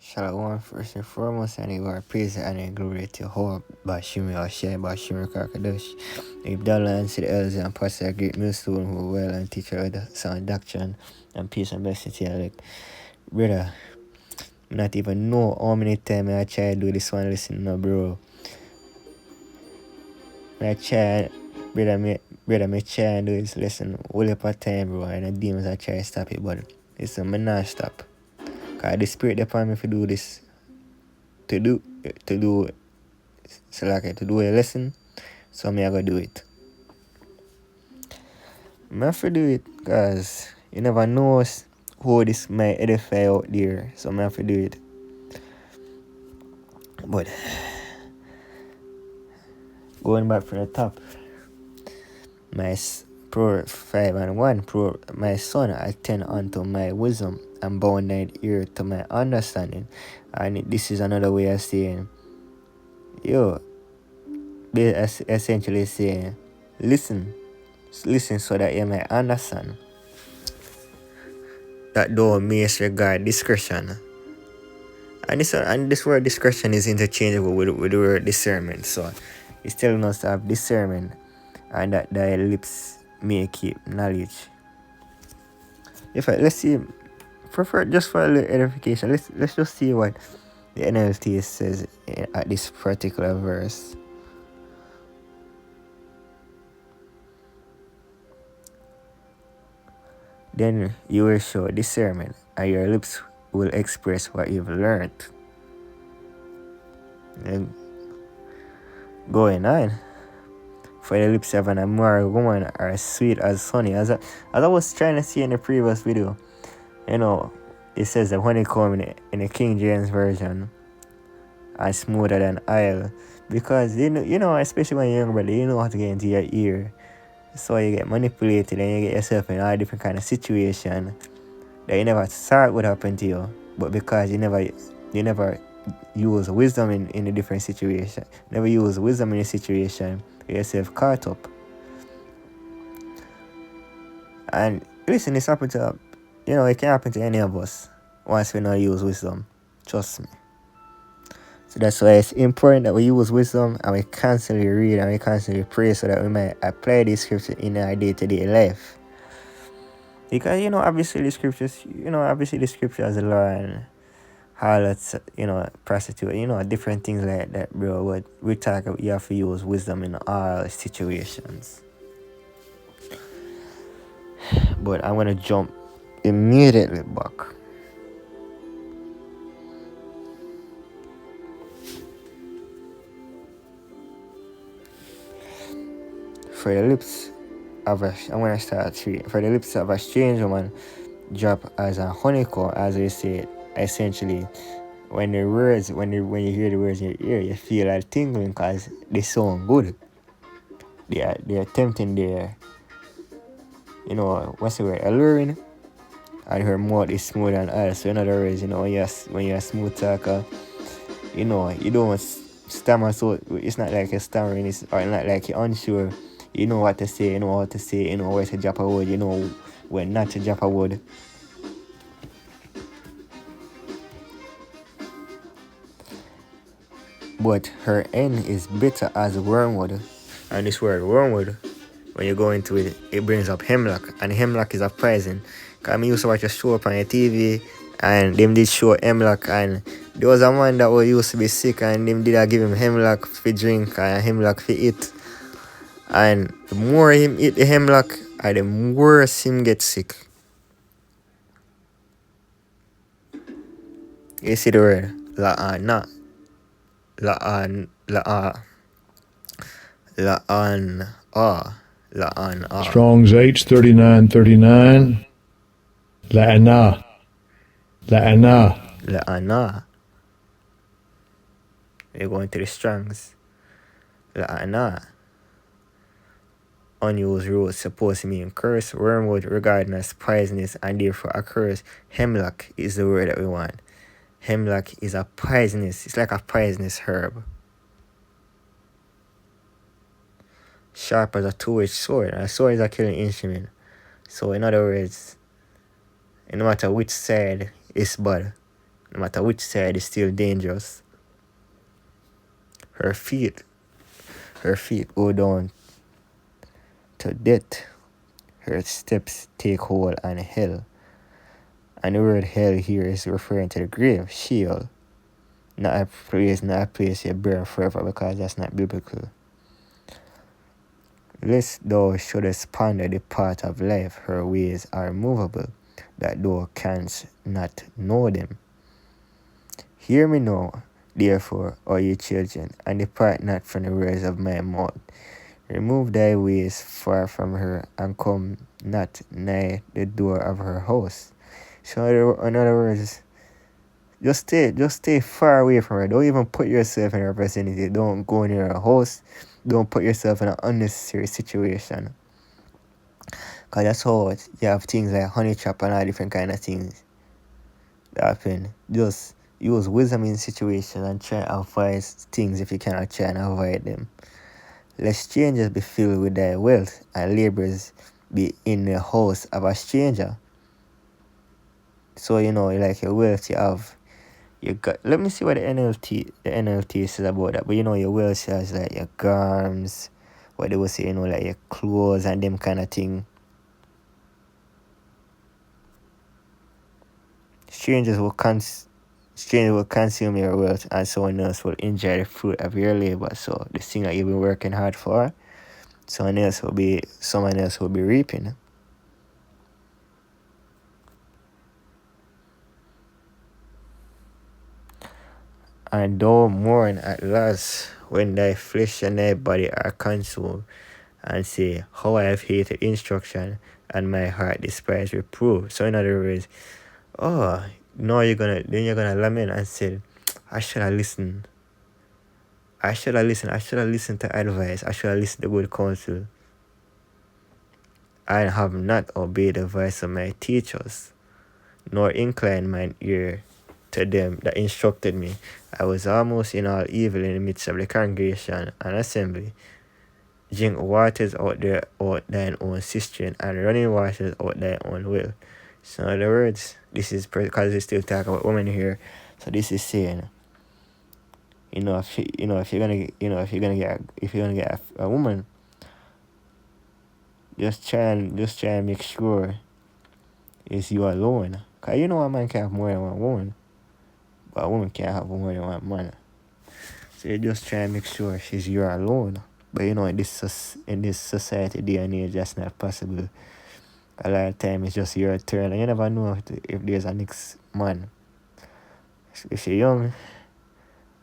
Shalom, first and foremost, and you are praise and glory to Jehovah, Bashimi Oshay, Bashimi Karkadosh. Ibdallah and Sid Elzie and Pastor, a great millstone who well and teacher of the sound doctrine and peace and blessing to you. Like, brother, I not even know how many times I try to do this one, listen, no, bro. I try, me try and do this lesson all up a time, bro, and the demons I try to stop it, but listen, me not stop. Because the spirit upon me to do this, to do to do a lesson, so me I gotta do it. I have to do it because you never know who this might edify out there, so I have to do it. But going back from the top, my Pro 5 and 1, my son attend unto my wisdom and bow thine ear to my understanding. And this is another way of saying, essentially saying, listen so that you may understand. That though misregard discretion. And this word discretion is interchangeable with the word discernment. So it's telling us to have discernment and that thy lips may keep knowledge. Let's see, just for a little edification, let's just see what the NLT says at this particular verse. Then you will show discernment, and your lips will express what you've learned. And going on, for the lips of an immoral woman are as sweet as honey. As I was trying to see in the previous video, it says that honeycomb in the King James version are smoother than oil, because especially when you're young, brother, you know how to get into your ear. So you get manipulated and you get yourself in all different kind of situation that you never thought would happen to you, but because you never use wisdom in a different situation, never use wisdom in a situation, you get yourself caught up. And listen, this happen to it can happen to any of us once we not use wisdom. Trust me. So that's why it's important that we use wisdom and we constantly read and we constantly pray so that we might apply these scriptures in our day-to-day life. Because obviously the scriptures are law and harlots, prostitute, different things like that, bro. But we talk about you have to use wisdom in all situations. But I'm gonna jump immediately back. For the lips of a strange woman drop as a honeycomb, as they say, essentially. When you hear the words in your ear, you feel like tingling because they sound good. They are tempting. They're, what's the word, alluring. And her mouth is smooth and oil. So in other words, when you're a smooth talker, you don't stammer. So it's not like you're stammering, or not like you're unsure. You know what to say, you know how to say, you know where to drop a word, you know when not to drop a word. But her end is bitter as wormwood. And this word wormwood, when you go into it, it brings up hemlock. And hemlock is a poison. Because I used to watch a show up on your TV, and them did show hemlock, and there was a man that used to be sick, and them did give him hemlock for drink and hemlock for eat. And the more him eat the hemlock, the worse him get sick. You see the word? La'ana. Strong's H3939. La'ana. We're going to the Strong's. La'ana. Unused roots supposed to mean curse, wormwood regarded as poisonous and therefore a curse. Hemlock is the word that we want. Hemlock is it's like a poisonous herb. Sharp as a two-edged sword. A sword is a killing instrument. So in other words, no matter which side is bad, no matter which side, is still dangerous. Her feet go down to death. Her steps take hold on hell. And the word hell here is referring to the grave, Sheol. Not a place you burn forever, because that's not biblical. Lest thou shouldest ponder the path of life, her ways are movable, that thou canst not know them. Hear me now, therefore, O ye children, and depart not from the words of my mouth. Remove thy ways far from her, and come not nigh the door of her house. So in other words, just stay far away from her. Don't even put yourself in her vicinity. Don't go near her house. Don't put yourself in an unnecessary situation. Because that's how you have things like honey trap and all different kind of things that happen. Just use wisdom in situations and try to avoid things if you cannot try and avoid them. Let strangers be filled with thy wealth, and laborers be in the house of a stranger. So like your wealth you have. You got, let me see what the NLT says about that. But your wealth has like your garms, what they would say, like your clothes and them kind of thing. Strangers will consume your wealth, and someone else will enjoy the fruit of your labor. So the thing that you've been working hard for, someone else will be reaping. And thou mourn at last when thy flesh and thy body are consumed, and say, how I have hated instruction, and my heart despised reproof. So in other words, now you're gonna lament and say, I should have listened. I should have listened to advice. I should have listened to good counsel. I have not obeyed the voice of my teachers, nor inclined mine ear to them that instructed me. I was almost in all evil in the midst of the congregation and assembly. Drink waters out thine own cistern, and running waters out thine own well. So in other words, this is because we still talk about women here. So this is saying, if you're gonna get a woman, just try and make sure it's you alone. Cause a man can have more than one woman, but a woman can't have more than one man. So you just try and make sure she's you alone. But in this society day and age, that's not possible. A lot of time it's just your turn, and you never know if there's a next man. If you're young,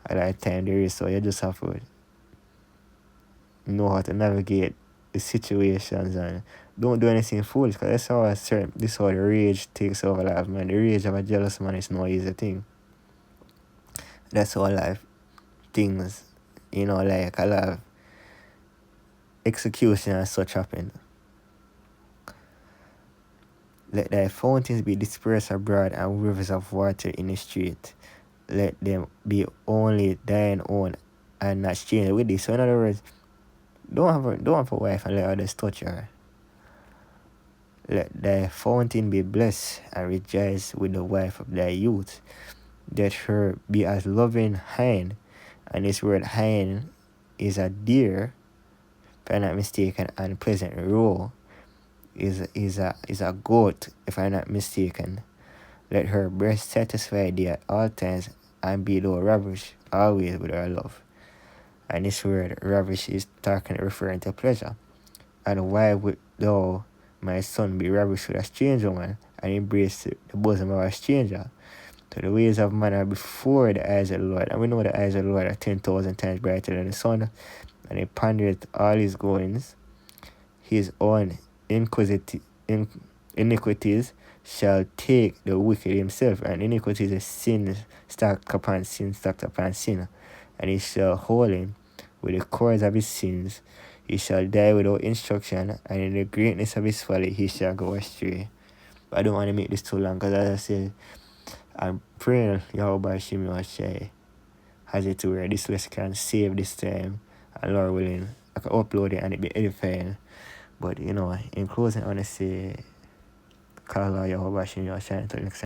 a lot of time there is, so you just have to know how to navigate the situations and don't do anything foolish, because this is how the rage takes over life, man. The rage of a jealous man is no easy thing. That's how life things, like a lot of execution and such happen. Let thy fountains be dispersed abroad, and rivers of water in the street. Let them be only thine own, and not stranger with thee. So in other words, don't have a wife and let others touch her. Let thy fountain be blessed, and rejoice with the wife of thy youth. Let her be as loving hind, and this word hind is a deer, if I'm not mistaken, and pleasant roe is a goat, if I'm not mistaken. Let her breast satisfy thee at all times, and be thou ravished always with her love. And this word ravish is referring to pleasure. And why would thou, my son, be ravished with a strange woman, and embrace the bosom of a stranger? So the ways of man are before the eyes of the Lord, and we know the eyes of the Lord are 10,000 times brighter than the sun, and he pondereth all his goings. His own iniquities shall take the wicked himself, and iniquities is sin stacked upon sin, and he shall hold him with the cords of his sins. He shall die without instruction, and in the greatness of his folly he shall go astray. But I don't want to make this too long, because as I said, I'm praying Yahweh Shimi Washai has it to where this lesson can save this time, and Lord willing, I can upload it and it be edifying. But in closing, I want to say, call Allah Yahweh Shimi Washai until next time.